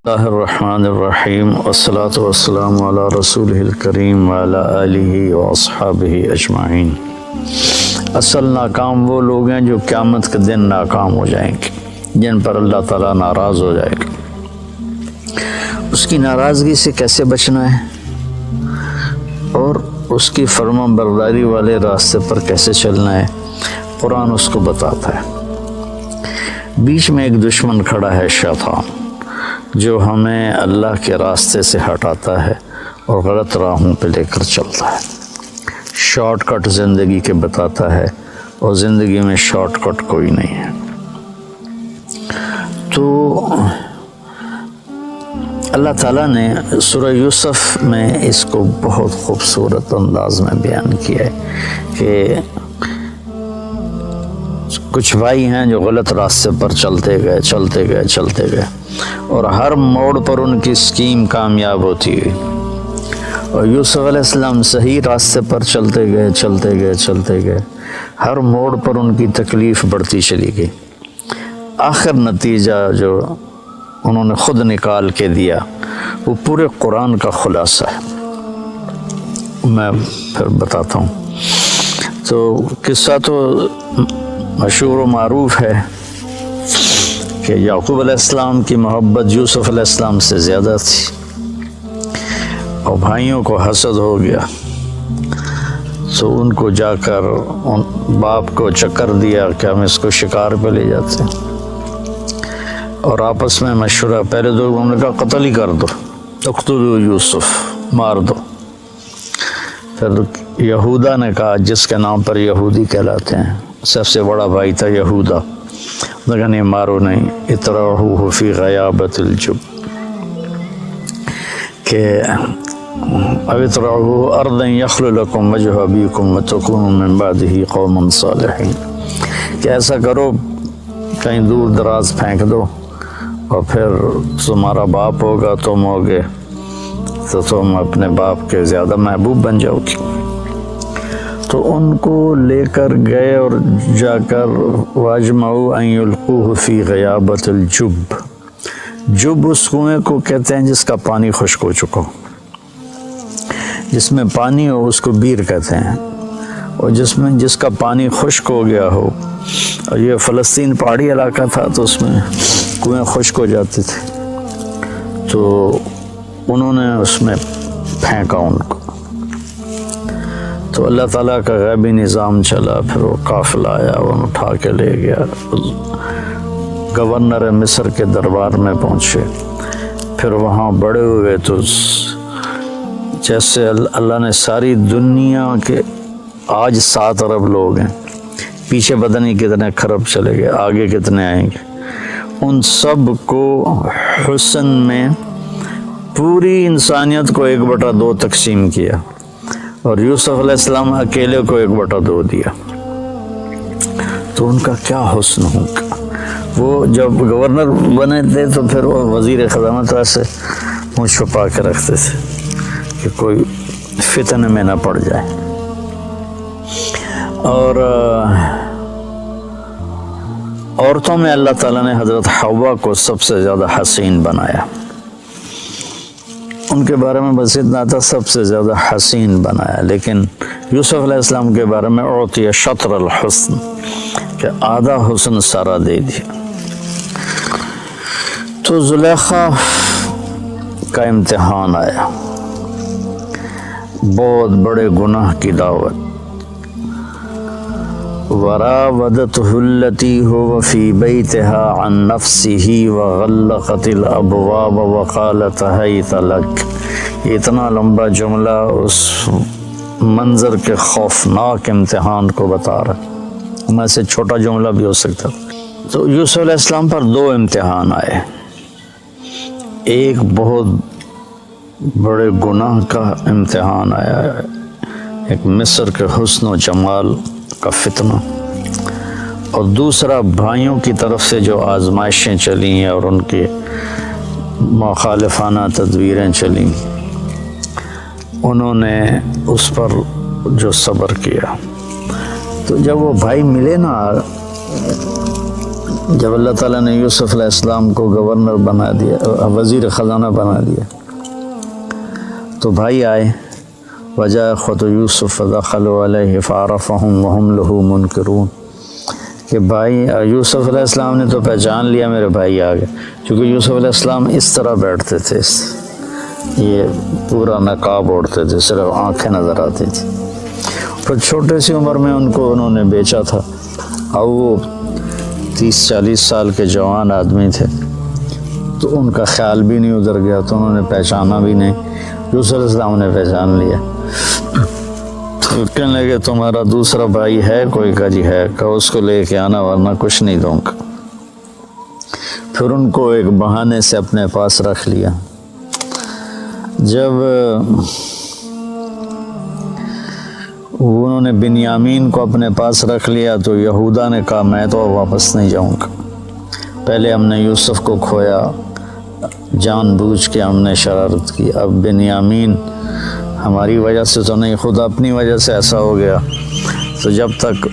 اللہ الرحمن الرحیم والصلاة والسلام علی رسولہ الکریم وعلی آلہ واصحابہ اجمعین۔ اصل ناکام وہ لوگ ہیں جو قیامت کے دن ناکام ہو جائیں گے، جن پر اللہ تعالیٰ ناراض ہو جائے گا۔ اس کی ناراضگی سے کیسے بچنا ہے اور اس کی فرما برداری والے راستے پر کیسے چلنا ہے، قرآن اس کو بتاتا ہے۔ بیچ میں ایک دشمن کھڑا ہے، شیطان، جو ہمیں اللہ کے راستے سے ہٹاتا ہے اور غلط راہوں پہ لے کر چلتا ہے، شارٹ کٹ زندگی کے بتاتا ہے، اور زندگی میں شارٹ کٹ کوئی نہیں ہے۔ تو اللہ تعالیٰ نے سورہ یوسف میں اس کو بہت خوبصورت انداز میں بیان کیا ہے کہ کچھ بھائی ہیں جو غلط راستے پر چلتے گئے اور ہر موڑ پر ان کی اسکیم کامیاب ہوتی گئی، اور یوسف علیہ السلام صحیح راستے پر چلتے گئے، ہر موڑ پر ان کی تکلیف بڑھتی چلی گئی۔ آخر نتیجہ جو انہوں نے خود نکال کے دیا وہ پورے قرآن کا خلاصہ ہے، میں پھر بتاتا ہوں۔ تو قصہ تو مشہور و معروف ہے کہ یعقوب علیہ السلام کی محبت یوسف علیہ السلام سے زیادہ تھی، اور بھائیوں کو حسد ہو گیا، تو ان کو جا کر باپ کو چکر دیا کہ ہم اس کو شکار پہ لے جاتے ہیں، اور آپس میں مشورہ، پہلے تو انہوں نے کہا قتل ہی کر دو، اقتلوا یوسف، مار دو۔ پھر یہودا نے کہا، جس کے نام پر یہودی کہلاتے ہیں، سب سے بڑا بھائی تھا یہودا، لیکن نہیں، مارو نہیں، اطرحوہ فی غیابۃ الجب، کہ او اطرحوہ ارضا یخل لکم وجہ ابیکم وتکونوا من بعدہ قوما صالحین، کہ ایسا کرو کہیں دور دراز پھینک دو، اور پھر تمہارا باپ ہوگا، تم ہوگے، تو تم اپنے باپ کے زیادہ محبوب بن جاؤ گی۔ تو ان کو لے کر گئے اور جا کر واجمعوا ان یلقوہ فی غیابۃ الجب، جب اس کنویں کو کہتے ہیں جس کا پانی خشک ہو چکا ہو، جس میں پانی ہو اس کو بیر کہتے ہیں، اور جس کا پانی خشک ہو گیا ہو، اور یہ فلسطین پہاڑی علاقہ تھا تو اس میں کنویں خشک ہو جاتے تھے، تو انہوں نے اس میں پھینکا ان کو۔ تو اللہ تعالیٰ کا غیبی نظام چلا، پھر وہ قافلہ آیا، وہ اٹھا کے لے گیا، گورنر مصر کے دربار میں پہنچے، پھر وہاں بڑے ہوئے، تو جیسے اللہ نے ساری دنیا کے آج 7 ارب لوگ ہیں، پیچھے پتہ نہیں کتنے خرب چلے گئے، آگے کتنے آئیں گے، ان سب کو حسن میں پوری انسانیت کو 1/2 تقسیم کیا، اور یوسف علیہ السلام اکیلے کو 1/2 دیا۔ تو ان کا کیا حسن ہوگا۔ وہ جب گورنر بنے تھے تو پھر وہ وزیر خزانہ سے منہ چھپا کے رکھتے تھے کہ کوئی فتنے میں نہ پڑ جائے، اور عورتوں میں اللہ تعالیٰ نے حضرت حوا کو سب سے زیادہ حسین بنایا، ان کے بارے میں بس اتنا تھا، سب سے زیادہ حسین بنایا، لیکن یوسف علیہ السلام کے بارے میں اعطی شطر الحسن، کہ آدھا حسن سارا دے دیا۔ تو زلیخا کا امتحان آیا، بہت بڑے گناہ کی دعوت، وراودته التي هو في بيتها عن نفسه وغلقت الابواب وقالت هيت لك۔ اتنا لمبا جملہ اس منظر کے خوفناک امتحان کو بتا رہا، میں سے چھوٹا جملہ بھی ہو سکتا۔ تو یوسف علیہ السلام پر 2 امتحان آئے، ایک بہت بڑے گناہ کا امتحان آیا، ایک مصر کے حسن و جمال کا فتنہ، اور دوسرا بھائیوں کی طرف سے جو آزمائشیں چلی ہیں اور ان کی مخالفانہ تدبیریں چلیں، انہوں نے اس پر جو صبر کیا۔ تو جب وہ بھائی ملے نا جب اللہ تعالیٰ نے یوسف علیہ السلام کو گورنر بنا دیا، وزیر خزانہ بنا دیا، تو بھائی آئے، وجاء اخوة یوسف فدخلوا علیہ فعرفهم وهم له منکرون، کہ بھائی یوسف علیہ السلام نے تو پہچان لیا میرے بھائی آ گئے، چونکہ یوسف علیہ السلام اس طرح بیٹھتے تھے، یہ پورا نقاب اوڑھتے تھے، صرف آنکھیں نظر آتی تھی، پھر چھوٹے سی عمر میں ان کو انہوں نے بیچا تھا، اور وہ 30-40 سال کے جوان آدمی تھے، تو ان کا خیال بھی نہیں ادھر گیا، تو انہوں نے پہچانا بھی نہیں، یوسف علیہ السلام نے پہچان لیا، تو کہنے لگے تمہارا دوسرا بھائی ہے کوئی؟ کا جی ہے، کہ اس کو لے کے آنا ورنہ کچھ نہیں دوں گا۔ پھر ان کو ایک بہانے سے اپنے پاس رکھ لیا۔ جب انہوں نے بنیامین کو اپنے پاس رکھ لیا تو یہودا نے کہا میں تو واپس نہیں جاؤں گا، پہلے ہم نے یوسف کو کھویا، جان بوجھ کے ہم نے شرارت کی، اب بنیامین ہماری وجہ سے تو نہیں، خود اپنی وجہ سے ایسا ہو گیا، تو جب تک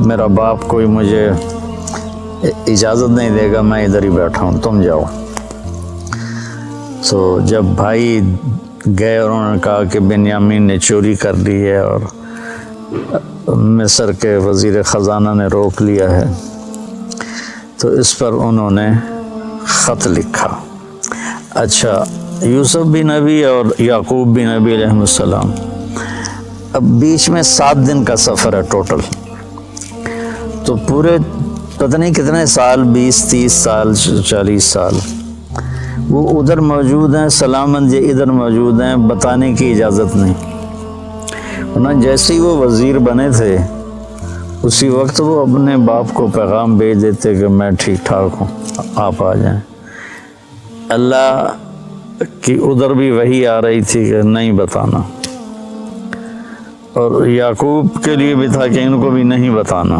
میرا باپ کوئی مجھے اجازت نہیں دے گا میں ادھر ہی بیٹھا ہوں، تم جاؤ۔ تو جب بھائی گئے اور انہوں نے کہا کہ بنیامین نے چوری کر لی ہے اور مصر کے وزیر خزانہ نے روک لیا ہے، تو اس پر انہوں نے خط لکھا۔ اچھا، یوسف بھی نبی اور یعقوب بھی نبی علیہ السلام، اب بیچ میں 7 دن کا سفر ہے ٹوٹل، تو پورے پتہ نہیں کتنے سال، 20-30 سال 40 سال وہ ادھر موجود ہیں، سلامت یہ ادھر موجود ہیں، بتانے کی اجازت نہیں، ورنہ جیسے ہی وہ وزیر بنے تھے اسی وقت وہ اپنے باپ کو پیغام بھیج دیتے کہ میں ٹھیک ٹھاک ہوں، آپ آ جائیں۔ اللہ کی ادھر بھی وحی آ رہی تھی کہ نہیں بتانا، اور یعقوب کے لیے بھی تھا کہ ان کو بھی نہیں بتانا۔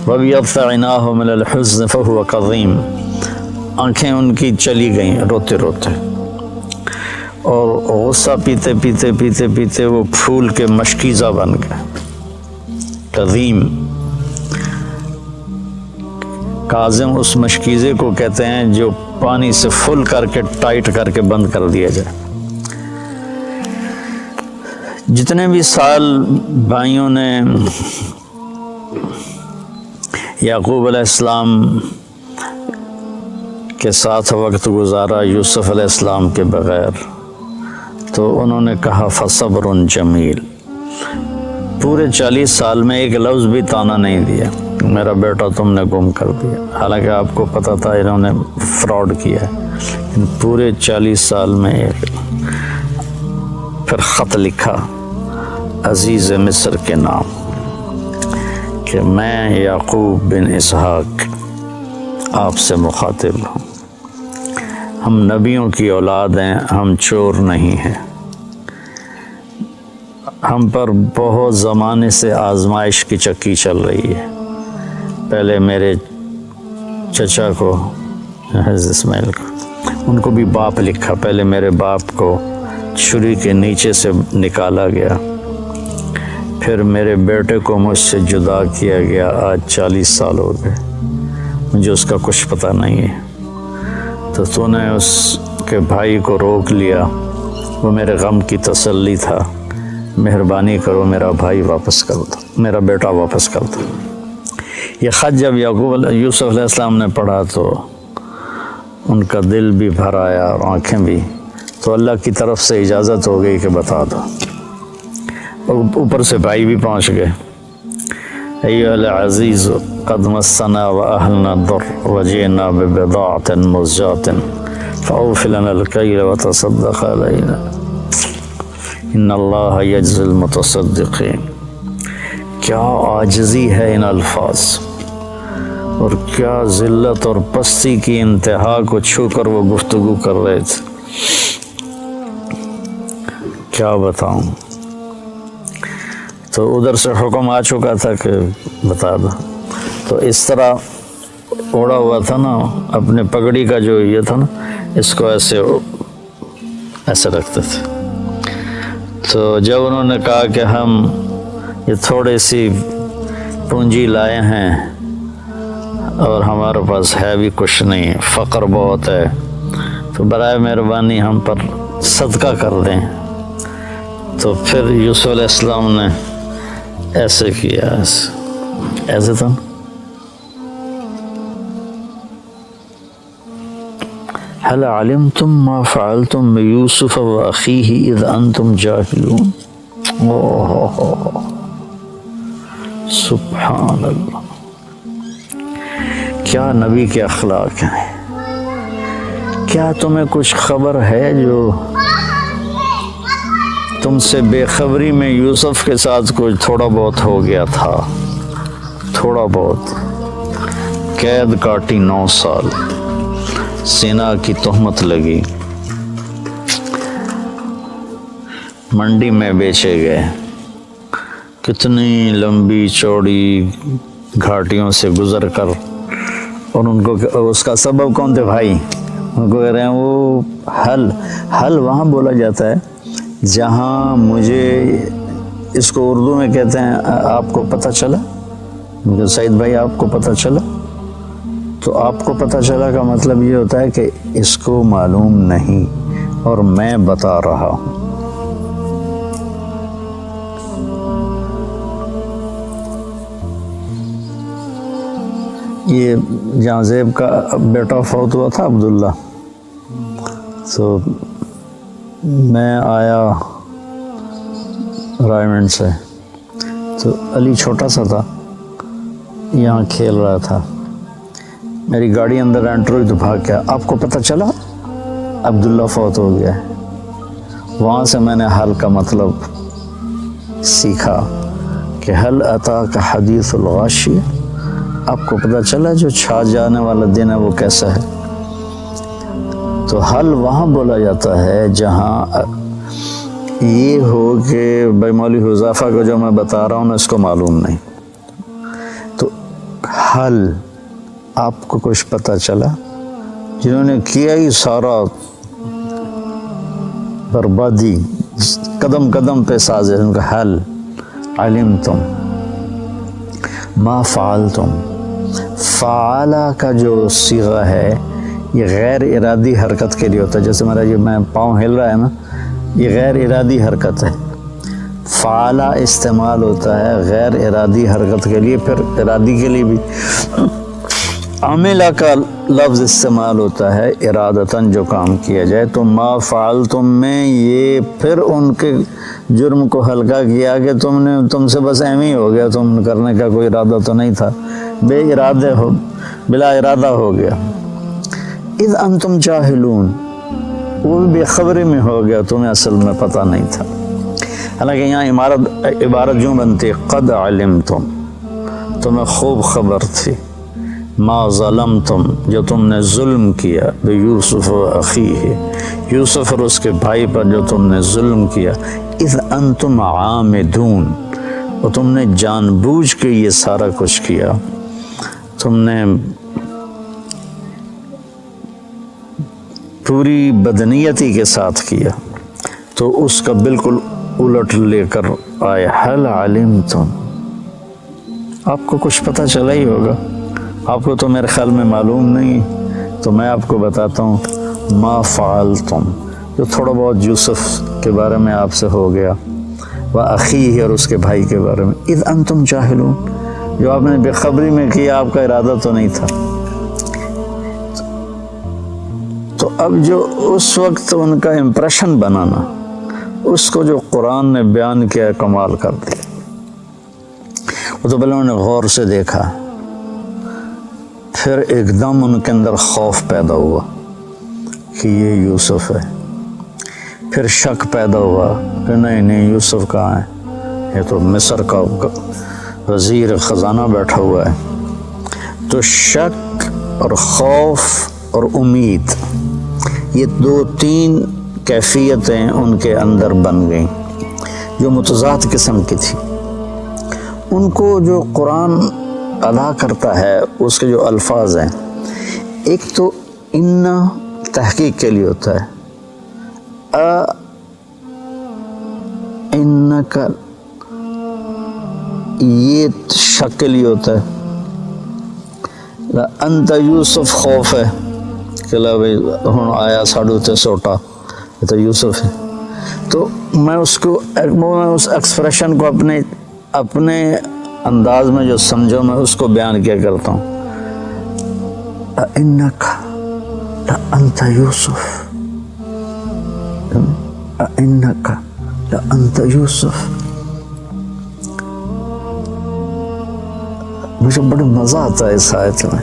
وَبْيَضَّ عَيْنَاهُ مِنَ الْحُزْنِ فَهُوَ كَظِيمٌ، آنکھیں ان کی چلی گئیں روتے روتے، اور غصہ پیتے پیتے پیتے پیتے وہ پھول کے مشکیزہ بن گئے۔ کظیم، کاظم اس مشکیزے کو کہتے ہیں جو پانی سے فل کر کے ٹائٹ کر کے بند کر دیا جائے۔ جتنے بھی سال بھائیوں نے یعقوب علیہ السلام کے ساتھ وقت گزارا یوسف علیہ السلام کے بغیر، تو انہوں نے کہا فصبر جمیل، پورے 40 سال میں ایک لفظ بھی طعنہ نہیں دیا میرا بیٹا تم نے گم کر دیا، حالانکہ آپ کو پتہ تھا انہوں نے فراڈ کیا ہے، لیکن پورے 40 سال میں ایک۔ پھر خط لکھا عزیز مصر کے نام کہ میں یعقوب بن اسحاق آپ سے مخاطب ہوں، ہم نبیوں کی اولاد ہیں، ہم چور نہیں ہیں، ہم پر بہت زمانے سے آزمائش کی چکی چل رہی ہے، پہلے میرے چچا کو حضرت اسماعیل کو، ان کو بھی باپ لکھا، پہلے میرے باپ کو چھری کے نیچے سے نکالا گیا، پھر میرے بیٹے کو مجھ سے جدا کیا گیا، آج 40 سال ہو گئے، مجھے اس کا کچھ پتہ نہیں ہے، تو نے اس کے بھائی کو روک لیا، وہ میرے غم کی تسلی تھا، مہربانی کرو میرا بھائی واپس کر دو، میرا بیٹا واپس کر دو۔ یہ خط جب یوسف علیہ السلام نے پڑھا تو ان کا دل بھی بھر آیا اور آنکھیں بھی، تو اللہ کی طرف سے اجازت ہو گئی کہ بتا دو، اور اوپر سے بھائی بھی پہنچ گئے۔ ایھا العزیز قد مسنا واہلنا الضر وجئنا ببضاعۃ مزجاۃ فاوف لنا الکیل وتصدق علینا ان اللہ یجزی المتصدقین۔ کیا عاجزی ہے ان الفاظ، اور کیا ذلت اور پستی کی انتہا کو چھو کر وہ گفتگو کر رہے تھے، کیا بتاؤں۔ تو ادھر سے حکم آ چکا تھا کہ بتا دو، تو اس طرح اوڑا ہوا تھا نا، اپنے پگڑی کا جو یہ تھا نا، اس کو ایسے رکھتے تھے۔ تو جب انہوں نے کہا کہ ہم یہ تھوڑی سی پونجی لائے ہیں اور ہمارے پاس ہے بھی کچھ نہیں، فقر بہت ہے، تو برائے مہربانی ہم پر صدقہ کر دیں۔ تو پھر یوسف علیہ السلام نے ایسے کیا، ایسے تھا، هل علمتم ما فعلتم بيوسف وأخيه إذ أنتم جاهلون۔ سبحان اللہ، کیا نبی کے اخلاق ہیں۔ کیا تمہیں کچھ خبر ہے جو تم سے بے خبری میں یوسف کے ساتھ کچھ تھوڑا بہت ہو گیا تھا، تھوڑا بہت، قید کاٹی 9 سال، زنا کی تہمت لگی، منڈی میں بیچے گئے، کتنی لمبی چوڑی گھاٹیوں سے گزر کر، اور ان کو اس کا سبب کون تھے بھائی؟ ان کو کہہ رہے ہیں وہ حل وہاں بولا جاتا ہے جہاں مجھے، اس کو اردو میں کہتے ہیں آپ کو پتہ چلا، سعید بھائی آپ کو پتہ چلا، تو آپ کو پتہ چلا کا مطلب یہ ہوتا ہے کہ اس کو معلوم نہیں اور میں بتا رہا ہوں۔ یہ جہاں زیب کا بیٹا فوت ہوا تھا عبداللہ، تو میں آیا رائمنڈ سے، تو علی چھوٹا سا تھا، یہاں کھیل رہا تھا، میری گاڑی اندر انٹر ہوئی تو بھاگ گیا، آپ کو پتہ چلا عبداللہ فوت ہو گیا ہے۔ وہاں سے میں نے حل کا مطلب سیکھا کہ حل اتاک حدیث الغاشیہ، آپ کو پتہ چلا جو چھا جانے والا دن ہے وہ کیسا ہے۔ تو حل وہاں بولا جاتا ہے جہاں یہ ہو کہ بھائی مولوی حذیفہ کو جو میں بتا رہا ہوں اس کو معلوم نہیں، تو حل آپ کو کچھ پتہ چلا، جنہوں نے کیا ہی سارا بربادی قدم قدم پہ سازے، ان کا حل علمتم ما فعلتم، فعلا کا جو صیغہ ہے یہ غیر ارادی حرکت کے لیے ہوتا ہے، جیسے میرا یہ میں پاؤں ہل رہا ہے نا، یہ غیر ارادی حرکت ہے۔ فعلا استعمال ہوتا ہے غیر ارادی حرکت کے لیے، پھر ارادی کے لیے بھی عاملہ کا لفظ استعمال ہوتا ہے ارادتاً جو کام کیا جائے۔ تو ما فعلتم میں یہ پھر ان کے جرم کو ہلکا کیا کہ تم سے بس ایم ہی ہو گیا، تم کرنے کا کوئی ارادہ تو نہیں تھا، بے ارادے ہو، بلا ارادہ ہو گیا۔ اذ انتم جاہلون، وہ بھی بے خبری میں ہو گیا، تمہیں اصل میں پتہ نہیں تھا۔ حالانکہ یہاں عبارت جو بنتی قد علمتم، تمہیں خوب خبر تھی، ما ظلمتم، جو تم نے ظلم کیا، بیوسف و اخیہ، یوسف اور اس کے بھائی پر جو تم نے ظلم کیا، اذ انتم عامدون، اور تم نے جان بوجھ کے یہ سارا کچھ کیا، تم نے پوری بدنیتی کے ساتھ کیا، تو اس کا بالکل الٹ لے کر آئے حل علمتم، آپ کو کچھ پتہ چلا ہی ہوگا، آپ کو تو میرے خیال میں معلوم نہیں، تو میں آپ کو بتاتا ہوں ما فعلتم، جو تھوڑا بہت یوسف کے بارے میں آپ سے ہو گیا، وَأَخِيهِ، اور اس کے بھائی کے بارے میں، اذ انتم جاہلون، جو آپ نے بے خبری میں کیا، آپ کا ارادہ تو نہیں تھا۔ تو اب جو اس وقت ان کا امپریشن بنانا، اس کو جو قرآن نے بیان کیا، کمال کر دیا۔ وہ تو پہلے انہوں نے غور سے دیکھا، پھر ایک دم ان کے اندر خوف پیدا ہوا کہ یہ یوسف ہے، پھر شک پیدا ہوا کہ نہیں یوسف کہاں ہے، یہ تو مصر کا وزیر خزانہ بیٹھا ہوا ہے۔ تو شک اور خوف اور امید، یہ 2-3 کیفیتیں ان کے اندر بن گئیں جو متضاد قسم کی تھی۔ ان کو جو قرآن ادا کرتا ہے اس کے جو الفاظ ہیں، ایک تو ان تحقیق کے لیے ہوتا ہے، انک، یہ شک کے لیے ہوتا ہے، انت یوسف خوف ہے کہ لا بھائی ہوں آیا ساڑھو تے سوٹا یہ تو یوسف ہے. تو میں اس ایکسپریشن کو اپنے انداز میں جو سمجھو میں اس کو بیان کیا کرتا ہوں. اِنَّكَ لَأَنْتَ یوسف، اِنَّكَ لَأَنْتَ یوسف. مجھے بڑا مزہ آتا ہے اس آیت میں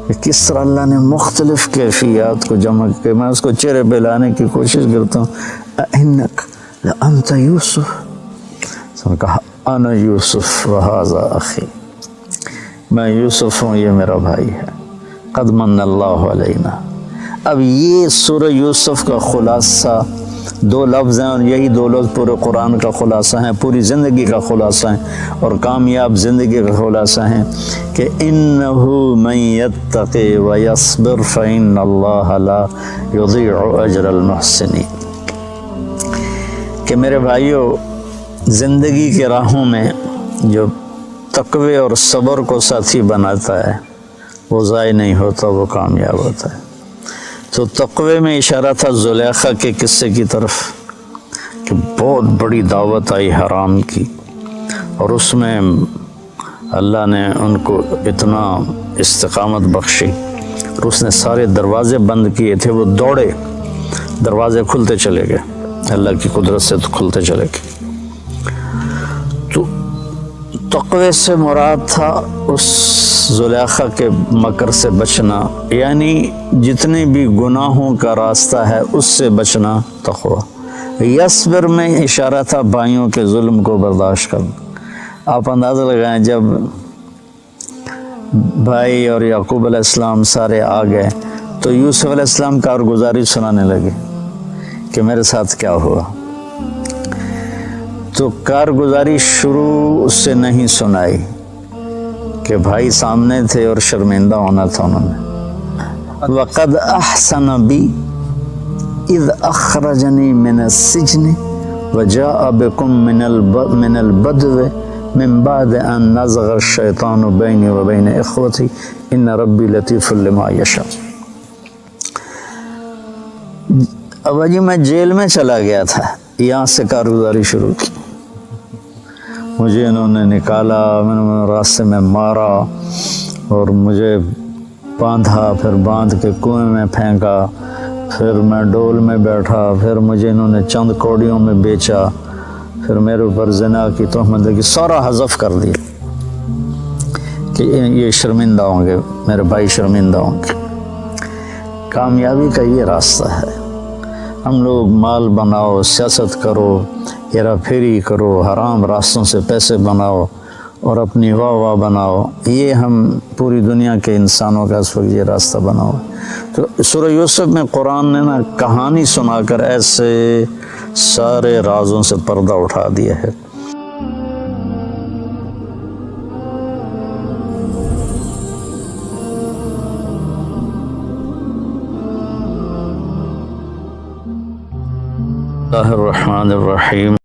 کہ کس طرح اللہ نے مختلف کیفیات کو جمع کے میں اس کو چہرے پہ لانے کی کوشش کرتا ہوں. اِنَّكَ لَأَنْتَ یوسف. تو نے کہا انا یوسف وہذا اخی، میں یوسف ہوں، یہ میرا بھائی ہے. قد من اللہ علینا. اب یہ سورہ یوسف کا خلاصہ دو لفظ ہیں، اور یہی دو لفظ پورے قرآن کا خلاصہ ہیں، پوری زندگی کا خلاصہ ہیں اور کامیاب زندگی کا خلاصہ ہیں کہ انہ من یتقی ویصبر فإن اللہ لا یضیع اجر المحسنین. کہ میرے بھائیو، زندگی کے راہوں میں جو تقوی اور صبر کو ساتھی بناتا ہے وہ ضائع نہیں ہوتا، وہ کامیاب ہوتا ہے. تو تقوی میں اشارہ تھا زلیخا کے قصے کی طرف کہ بہت بڑی دعوت آئی حرام کی، اور اس میں اللہ نے ان کو اتنا استقامت بخشی اور اس نے سارے دروازے بند کیے تھے، وہ دوڑے، دروازے کھلتے چلے گئے، اللہ کی قدرت سے تو کھلتے چلے گئے. تو تقوی سے مراد تھا اس زلیخا کے مکر سے بچنا، یعنی جتنے بھی گناہوں کا راستہ ہے اس سے بچنا تقوی. یصبر میں اشارہ تھا بھائیوں کے ظلم کو برداشت کرنا. آپ اندازہ لگائیں جب بھائی اور یعقوب علیہ السلام سارے آ گئے تو یوسف علیہ السلام کارگزاری سنانے لگے کہ میرے ساتھ کیا ہوا. تو کارگزاری شروع سے نہیں سنائی کہ بھائی سامنے تھے اور شرمندہ ہونا تھا انہوں نے. وَقَدْ أَحْسَنَ بِي إِذْ أَخْرَجَنِي مِنَ السِّجْنِ وَجَاءَ بِكُم مِّنَ الْبَدْوِ مِن بَعْدِ أَن نَزَغَ الشَّيْطَانُ بَيْنِي وَبَيْنَ إِخْوَتِي إِنَّ رَبِّي لَطِيفٌ لِمَا يَشَاءُ. ابا جی میں جیل میں چلا گیا تھا، یہاں سے کارگزاری شروع کی. مجھے انہوں نے نکالا، میں نے راستے میں مارا اور مجھے باندھا، پھر باندھ کے کنویں میں پھینکا، پھر میں ڈول میں بیٹھا، پھر مجھے انہوں نے چند کوڑیوں میں بیچا، پھر میرے اوپر زنا کی تہمت لگی. سارا حذف کر دیا کہ یہ شرمندہ ہوں گے، میرے بھائی شرمندہ ہوں گے. کامیابی کا یہ راستہ ہے. ہم لوگ مال بناؤ، سیاست کرو، ہیرا پھیری کرو، حرام راستوں سے پیسے بناؤ اور اپنی واہ بناؤ. یہ ہم پوری دنیا کے انسانوں کا اس وقت یہ راستہ بناؤ. تو سورہ یوسف میں قرآن نے نا کہانی سنا کر ایسے سارے رازوں سے پردہ اٹھا دیا ہے. اللہ الرحمن الرحیم.